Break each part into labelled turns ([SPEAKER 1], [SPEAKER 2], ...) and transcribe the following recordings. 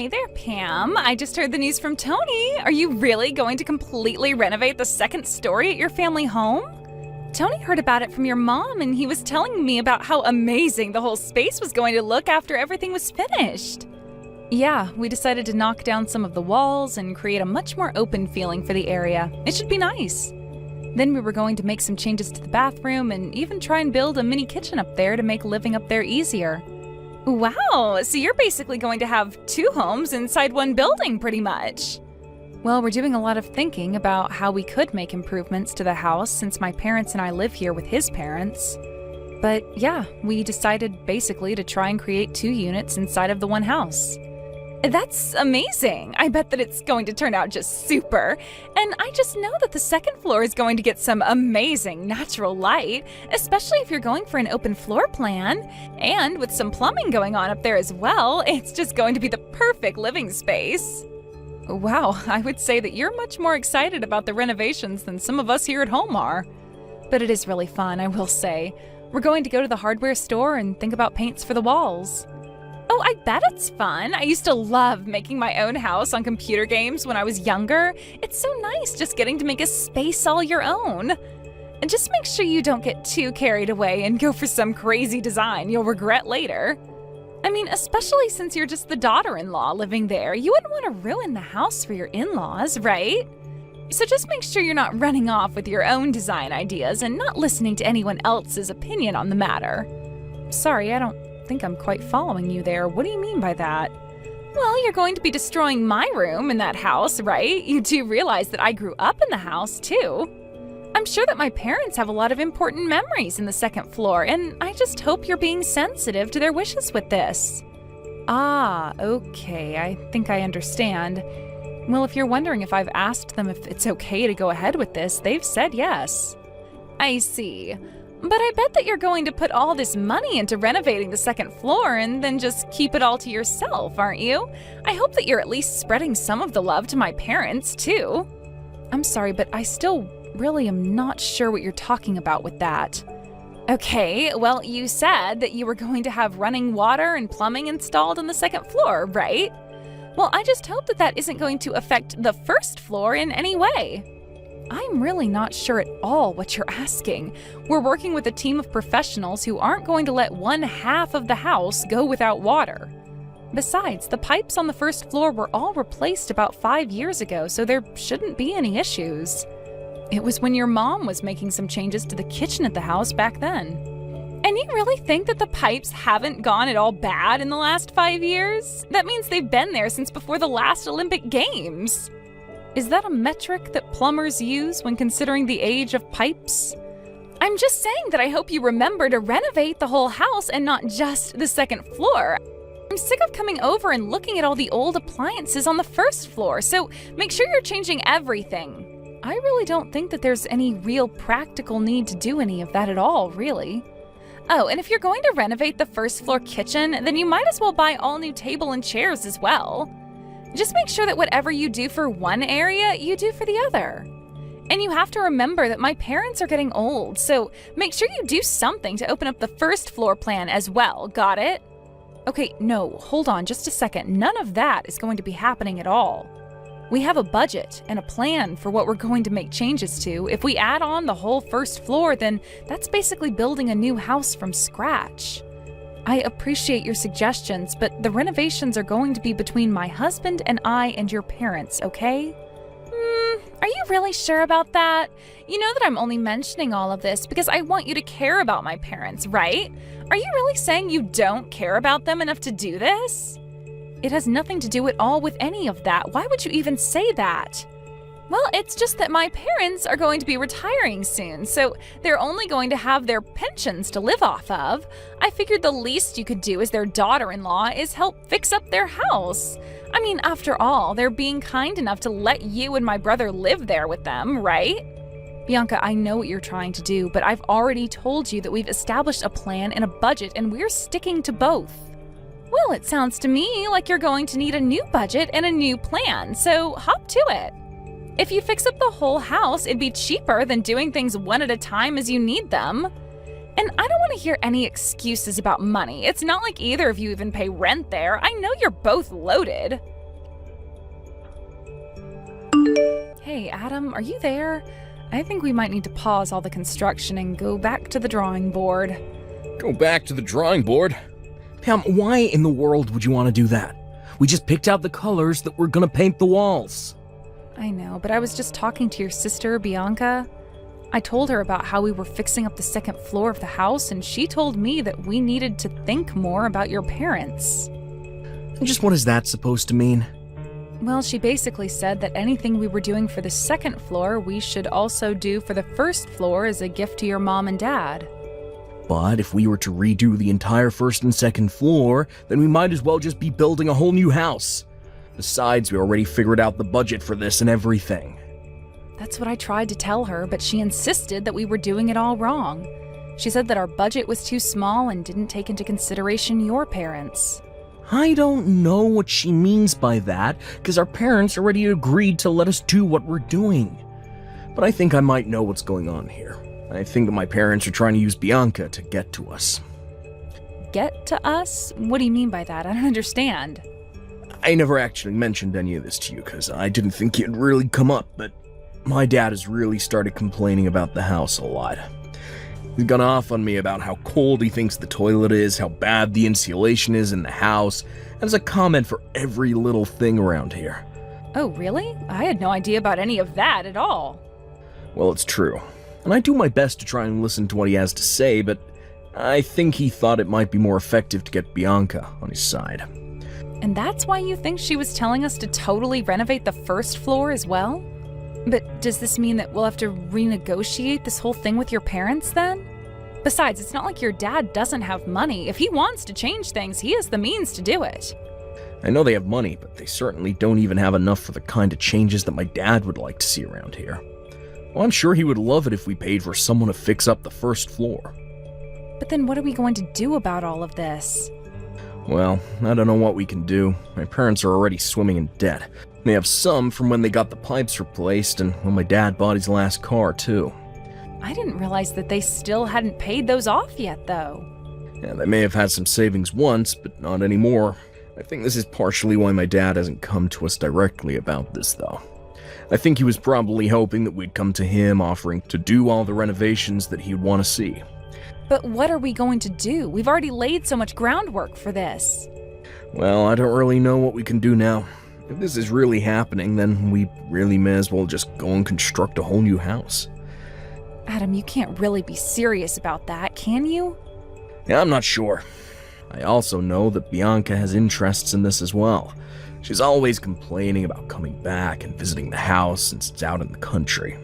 [SPEAKER 1] Hey there, Pam. I just heard the news from Tony. Are you really going to completely renovate the second story at your family home? Tony heard about it from your mom, and he was telling me about how amazing the whole space was going to look after everything was finished. Yeah, we decided to knock down some of the walls and create a much more open feeling for the area. It should be nice. Then we were going to make some changes to the bathroom and even try and build a mini kitchen up there to make living up there easier. Wow, so you're basically going to have two homes inside one building, pretty much. Well, we're doing a lot of thinking about how we could make improvements to the house since my parents and I live here with his parents. But yeah, we decided basically to try and create two units inside of the one house. That's amazing. I bet that it's going to turn out just super. And I just know that the second floor is going to get some amazing natural light, especially if you're going for an open floor plan. And with some plumbing going on up there as well, it's just going to be the perfect living space. Wow, I would say that you're much more excited about the renovations than some of us here at home are. But it is really fun, I will say. We're going to go to the hardware store and think about paints for the walls. Oh, I bet it's fun. I used to love making my own house on computer games when I was younger. It's so nice just getting to make a space all your own. And just make sure you don't get too carried away and go for some crazy design you'll regret later. I mean, especially since you're just the daughter-in-law living there, you wouldn't want to ruin the house for your in-laws, right? So just make sure you're not running off with your own design ideas and not listening to anyone else's opinion on the matter. Sorry, I don't think I'm quite following you there. What do you mean by that? Well, you're going to be destroying my room in that house, right? You do realize that I grew up in the house, too. I'm sure that my parents have a lot of important memories in the second floor, and I just hope you're being sensitive to their wishes with this. Ah, okay, I think I understand. Well, if you're wondering if I've asked them if it's okay to go ahead with this, they've said yes. I see. But I bet that you're going to put all this money into renovating the second floor and then just keep it all to yourself, aren't you? I hope that you're at least spreading some of the love to my parents, too. I'm sorry, but I still really am not sure what you're talking about with that. Okay, well, you said that you were going to have running water and plumbing installed on the second floor, right? Well, I just hope that that isn't going to affect the first floor in any way. I'm really not sure at all what you're asking. We're working with a team of professionals who aren't going to let one half of the house go without water. Besides, the pipes on the first floor were all replaced about 5 years ago, so there shouldn't be any issues. It was when your mom was making some changes to the kitchen at the house back then. And you really think that the pipes haven't gone at all bad in the last 5 years? That means they've been there since before the last Olympic Games. Is that a metric that plumbers use when considering the age of pipes? I'm just saying that I hope you remember to renovate the whole house and not just the second floor. I'm sick of coming over and looking at all the old appliances on the first floor, so make sure you're changing everything. I really don't think that there's any real practical need to do any of that at all, really. Oh, and if you're going to renovate the first floor kitchen, then you might as well buy all new table and chairs as well. Just make sure that whatever you do for one area, you do for the other. And you have to remember that my parents are getting old, so make sure you do something to open up the first floor plan as well, got it? Okay, no, hold on just a second. None of that is going to be happening at all. We have a budget and a plan for what we're going to make changes to. If we add on the whole first floor, then that's basically building a new house from scratch. I appreciate your suggestions, but the renovations are going to be between my husband and I and your parents, okay? Are you really sure about that? You know that I'm only mentioning all of this because I want you to care about my parents, right? Are you really saying you don't care about them enough to do this? It has nothing to do at all with any of that. Why would you even say that? Well, it's just that my parents are going to be retiring soon, so they're only going to have their pensions to live off of. I figured the least you could do as their daughter-in-law is help fix up their house. I mean, after all, they're being kind enough to let you and my brother live there with them, right? Bianca, I know what you're trying to do, but I've already told you that we've established a plan and a budget, and we're sticking to both. Well, it sounds to me like you're going to need a new budget and a new plan, so hop to it. If you fix up the whole house, it'd be cheaper than doing things one at a time as you need them. And I don't want to hear any excuses about money. It's not like either of you even pay rent there. I know you're both loaded. Hey, Adam, are you there? I think we might need to pause all the construction and go back to the drawing board.
[SPEAKER 2] Go back to the drawing board? Pam, why in the world would you want to do that? We just picked out the colors that we're gonna paint the walls.
[SPEAKER 1] I know, but I was just talking to your sister, Bianca. I told her about how we were fixing up the second floor of the house, and she told me that we needed to think more about your parents.
[SPEAKER 2] And just what is that supposed to mean?
[SPEAKER 1] Well, she basically said that anything we were doing for the second floor, we should also do for the first floor as a gift to your mom and dad.
[SPEAKER 2] But if we were to redo the entire first and second floor, then we might as well just be building a whole new house. Besides, we already figured out the budget for this and everything.
[SPEAKER 1] That's what I tried to tell her, but she insisted that we were doing it all wrong. She said that our budget was too small and didn't take into consideration your parents.
[SPEAKER 2] I don't know what she means by that, because our parents already agreed to let us do what we're doing. But I think I might know what's going on here. I think that my parents are trying to use Bianca to get to us.
[SPEAKER 1] Get to us? What do you mean by that? I don't understand.
[SPEAKER 2] I never actually mentioned any of this to you, because I didn't think it'd really come up, but my dad has really started complaining about the house a lot. He's gone off on me about how cold he thinks the toilet is, how bad the insulation is in the house, and has a comment for every little thing around here.
[SPEAKER 1] Oh, really? I had no idea about any of that at all.
[SPEAKER 2] Well, it's true, and I do my best to try and listen to what he has to say, but I think he thought it might be more effective to get Bianca on his side.
[SPEAKER 1] And that's why you think she was telling us to totally renovate the first floor as well? But does this mean that we'll have to renegotiate this whole thing with your parents then? Besides, it's not like your dad doesn't have money. If he wants to change things, he has the means to do it.
[SPEAKER 2] I know they have money, but they certainly don't even have enough for the kind of changes that my dad would like to see around here. Well, I'm sure he would love it if we paid for someone to fix up the first floor.
[SPEAKER 1] But then what are we going to do about all of this?
[SPEAKER 2] Well, I don't know what we can do. My parents are already swimming in debt. They have some from when they got the pipes replaced and when my dad bought his last car, too.
[SPEAKER 1] I didn't realize that they still hadn't paid those off yet, though.
[SPEAKER 2] Yeah, they may have had some savings once, but not anymore. I think this is partially why my dad hasn't come to us directly about this, though. I think he was probably hoping that we'd come to him offering to do all the renovations that he'd want to see.
[SPEAKER 1] But what are we going to do? We've already laid so much groundwork for this.
[SPEAKER 2] Well, I don't really know what we can do now. If this is really happening, then we really may as well just go and construct a whole new house.
[SPEAKER 1] Adam, you can't really be serious about that, can you?
[SPEAKER 2] Yeah, I'm not sure. I also know that Bianca has interests in this as well. She's always complaining about coming back and visiting the house since it's out in the country.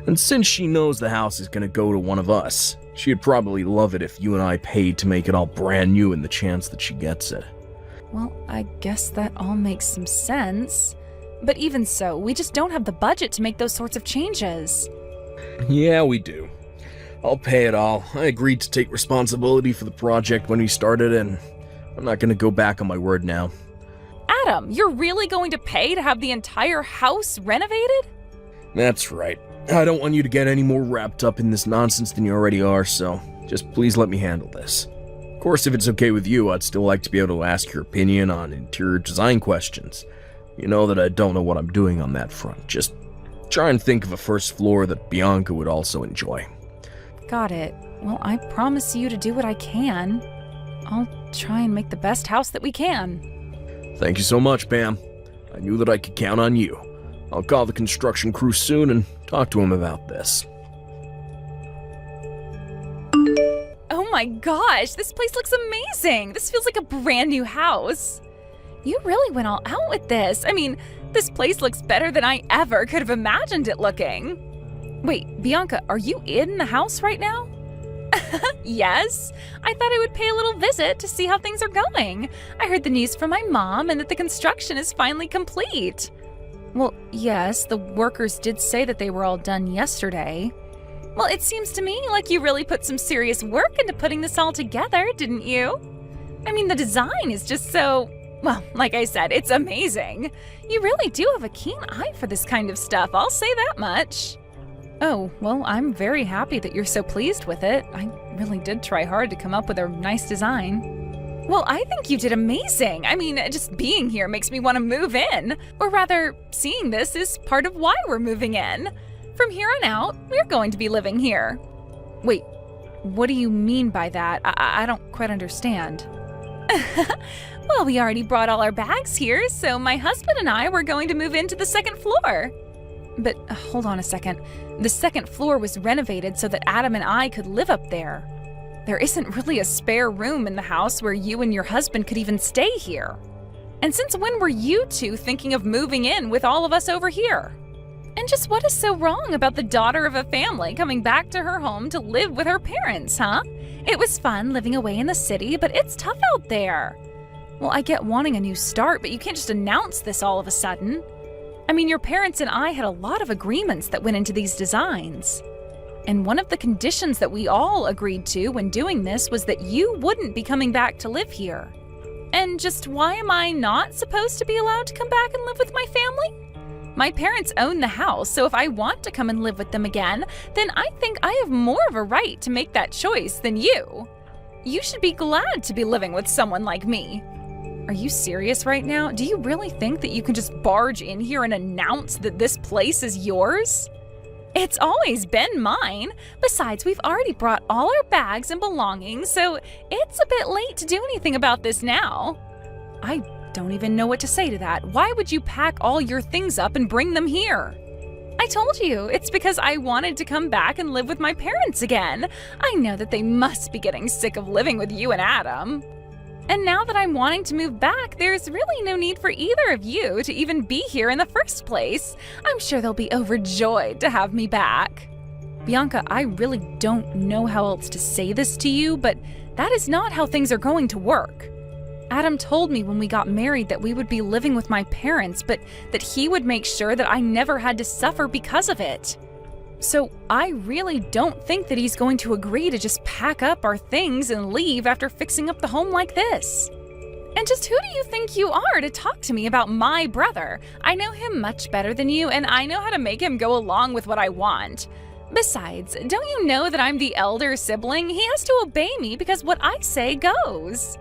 [SPEAKER 2] And since she knows the house is going to go to one of us, she'd probably love it if you and I paid to make it all brand new in the chance that she gets it.
[SPEAKER 1] Well, I guess that all makes some sense. But even so, we just don't have the budget to make those sorts of changes.
[SPEAKER 2] Yeah, we do. I'll pay it all. I agreed to take responsibility for the project when we started, and I'm not going to go back on my word now.
[SPEAKER 1] Adam, you're really going to pay to have the entire house renovated?
[SPEAKER 2] That's right. I don't want you to get any more wrapped up in this nonsense than you already are, so just please let me handle this. Of course, if it's okay with you, I'd still like to be able to ask your opinion on interior design questions. You know that I don't know what I'm doing on that front. Just try and think of a first floor that Bianca would also enjoy.
[SPEAKER 1] Got it. Well, I promise you to do what I can. I'll try and make the best house that we can.
[SPEAKER 2] Thank you so much, Pam. I knew that I could count on you. I'll call the construction crew soon and talk to him about this.
[SPEAKER 1] Oh my gosh, this place looks amazing. This feels like a brand new house. You really went all out with this. I mean, this place looks better than I ever could have imagined it looking. Wait, Bianca, are you in the house right now? Yes. I thought I would pay a little visit to see how things are going. I heard the news from my mom and that the construction is finally complete. Well, yes, the workers did say that they were all done yesterday. Well, it seems to me like you really put some serious work into putting this all together, didn't you? I mean, the design is just so, well, like I said, it's amazing. You really do have a keen eye for this kind of stuff, I'll say that much. Oh, well, I'm very happy that you're so pleased with it. I really did try hard to come up with a nice design. Well, I think you did amazing. I mean, just being here makes me want to move in. Or rather, seeing this is part of why we're moving in. From here on out, we're going to be living here. Wait, what do you mean by that? I don't quite understand. Well, we already brought all our bags here, so my husband and I were going to move into the second floor. But hold on a second. The second floor was renovated so that Adam and I could live up there. There isn't really a spare room in the house where you and your husband could even stay here. And since when were you two thinking of moving in with all of us over here? And just what is so wrong about the daughter of a family coming back to her home to live with her parents, huh? It was fun living away in the city, but it's tough out there. Well, I get wanting a new start, but you can't just announce this all of a sudden. I mean, your parents and I had a lot of agreements that went into these designs. And one of the conditions that we all agreed to when doing this was that you wouldn't be coming back to live here. And just why am I not supposed to be allowed to come back and live with my family? My parents own the house, so if I want to come and live with them again, then I think I have more of a right to make that choice than you. You should be glad to be living with someone like me. Are you serious right now? Do you really think that you can just barge in here and announce that this place is yours? It's always been mine. Besides, we've already brought all our bags and belongings, so it's a bit late to do anything about this now. I don't even know what to say to that. Why would you pack all your things up and bring them here? I told you, it's because I wanted to come back and live with my parents again. I know that they must be getting sick of living with you and Adam. And now that I'm wanting to move back, there's really no need for either of you to even be here in the first place. I'm sure they'll be overjoyed to have me back. Bianca, I really don't know how else to say this to you, but that is not how things are going to work. Adam told me when we got married that we would be living with my parents, but that he would make sure that I never had to suffer because of it. So I really don't think that he's going to agree to just pack up our things and leave after fixing up the home like this. And just who do you think you are to talk to me about my brother? I know him much better than you, and I know how to make him go along with what I want. Besides, don't you know that I'm the elder sibling? He has to obey me because what I say goes.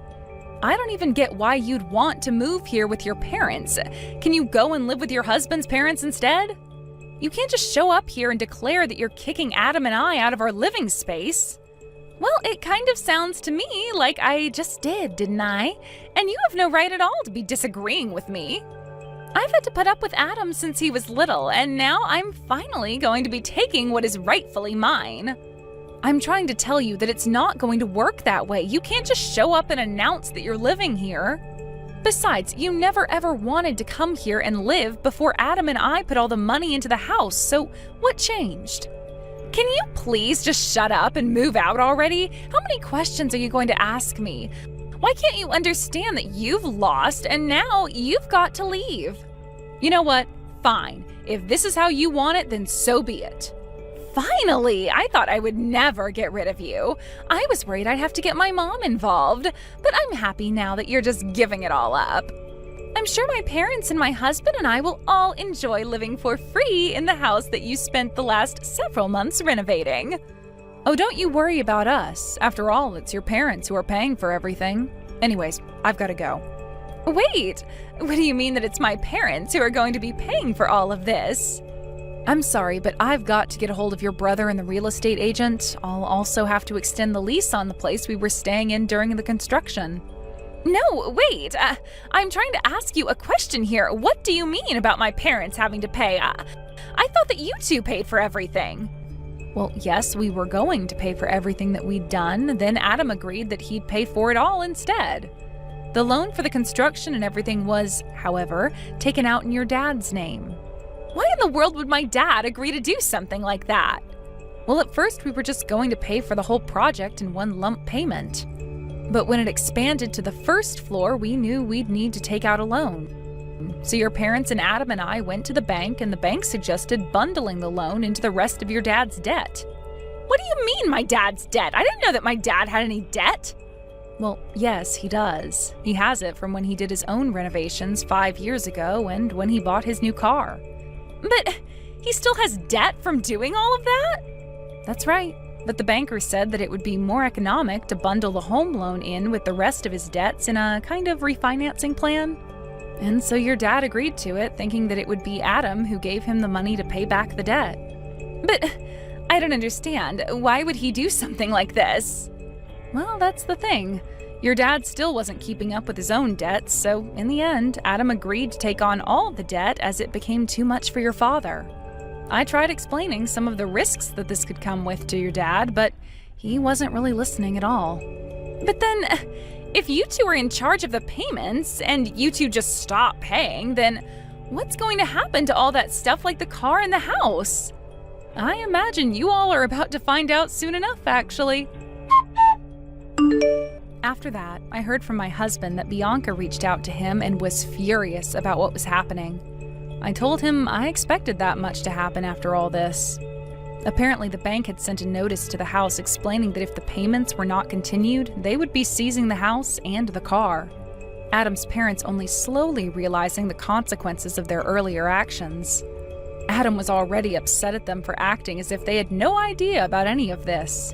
[SPEAKER 1] I don't even get why you'd want to move here with your parents. Can you go and live with your husband's parents instead? You can't just show up here and declare that you're kicking Adam and I out of our living space. Well, it kind of sounds to me like I just did, didn't I? And you have no right at all to be disagreeing with me. I've had to put up with Adam since he was little, and now I'm finally going to be taking what is rightfully mine. I'm trying to tell you that it's not going to work that way. You can't just show up and announce that you're living here. Besides, you never ever wanted to come here and live before Adam and I put all the money into the house, so what changed? Can you please just shut up and move out already? How many questions are you going to ask me? Why can't you understand that you've lost and now you've got to leave? You know what? Fine. If this is how you want it, then so be it. Finally! I thought I would never get rid of you. I was worried I'd have to get my mom involved, but I'm happy now that you're just giving it all up. I'm sure my parents and my husband and I will all enjoy living for free in the house that you spent the last several months renovating. Oh, don't you worry about us. After all, it's your parents who are paying for everything. Anyways, I've got to go. Wait! What do you mean that it's my parents who are going to be paying for all of this? I'm sorry, but I've got to get a hold of your brother and the real estate agent. I'll also have to extend the lease on the place we were staying in during the construction. No, wait. I'm trying to ask you a question here. What do you mean about my parents having to pay? I thought that you two paid for everything. Well, yes, we were going to pay for everything that we'd done. Then Adam agreed that he'd pay for it all instead. The loan for the construction and everything was, however, taken out in your dad's name. Why in the world would my dad agree to do something like that? Well, at first we were just going to pay for the whole project in one lump payment. But when it expanded to the first floor, we knew we'd need to take out a loan. So your parents and Adam and I went to the bank, and the bank suggested bundling the loan into the rest of your dad's debt. What do you mean, my dad's debt? I didn't know that my dad had any debt. Well, yes, he does. He has it from when he did his own renovations 5 years ago and when he bought his new car. But he still has debt from doing all of that? That's right. But the banker said that it would be more economic to bundle the home loan in with the rest of his debts in a kind of refinancing plan. And so your dad agreed to it, thinking that it would be Adam who gave him the money to pay back the debt. But I don't understand. Why would he do something like this? Well, that's the thing. Your dad still wasn't keeping up with his own debts, so in the end, Adam agreed to take on all the debt as it became too much for your father. I tried explaining some of the risks that this could come with to your dad, but he wasn't really listening at all. But then, if you two are in charge of the payments and you two just stop paying, then what's going to happen to all that stuff like the car and the house? I imagine you all are about to find out soon enough, actually. After that, I heard from my husband that Bianca reached out to him and was furious about what was happening. I told him I expected that much to happen after all this. Apparently, the bank had sent a notice to the house explaining that if the payments were not continued, they would be seizing the house and the car. Adam's parents only slowly realizing the consequences of their earlier actions. Adam was already upset at them for acting as if they had no idea about any of this.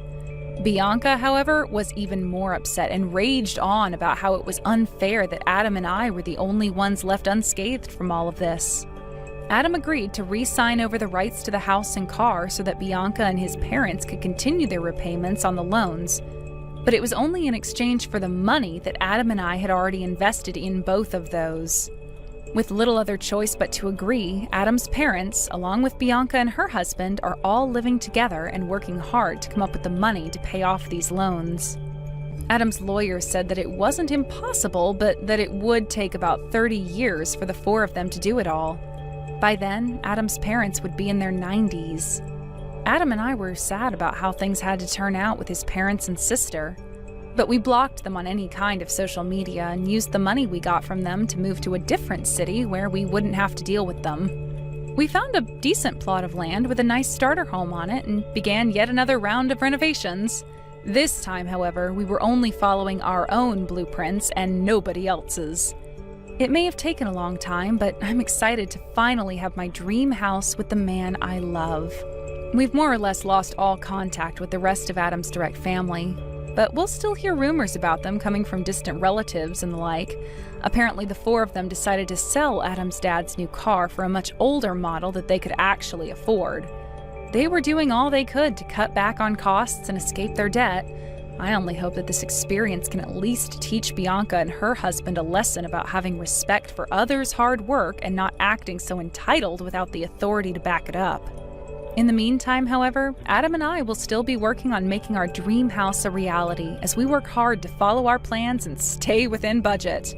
[SPEAKER 1] Bianca, however, was even more upset and raged on about how it was unfair that Adam and I were the only ones left unscathed from all of this. Adam agreed to re-sign over the rights to the house and car so that Bianca and his parents could continue their repayments on the loans. But it was only in exchange for the money that Adam and I had already invested in both of those. With little other choice but to agree, Adam's parents, along with Bianca and her husband, are all living together and working hard to come up with the money to pay off these loans. Adam's lawyer said that it wasn't impossible, but that it would take about 30 years for the four of them to do it all. By then, Adam's parents would be in their 90s. Adam and I were sad about how things had to turn out with his parents and sister. But we blocked them on any kind of social media and used the money we got from them to move to a different city where we wouldn't have to deal with them. We found a decent plot of land with a nice starter home on it and began yet another round of renovations. This time, however, we were only following our own blueprints and nobody else's. It may have taken a long time, but I'm excited to finally have my dream house with the man I love. We've more or less lost all contact with the rest of Adam's direct family, but we'll still hear rumors about them coming from distant relatives and the like. Apparently, the four of them decided to sell Adam's dad's new car for a much older model that they could actually afford. They were doing all they could to cut back on costs and escape their debt. I only hope that this experience can at least teach Bianca and her husband a lesson about having respect for others' hard work and not acting so entitled without the authority to back it up. In the meantime, however, Adam and I will still be working on making our dream house a reality as we work hard to follow our plans and stay within budget.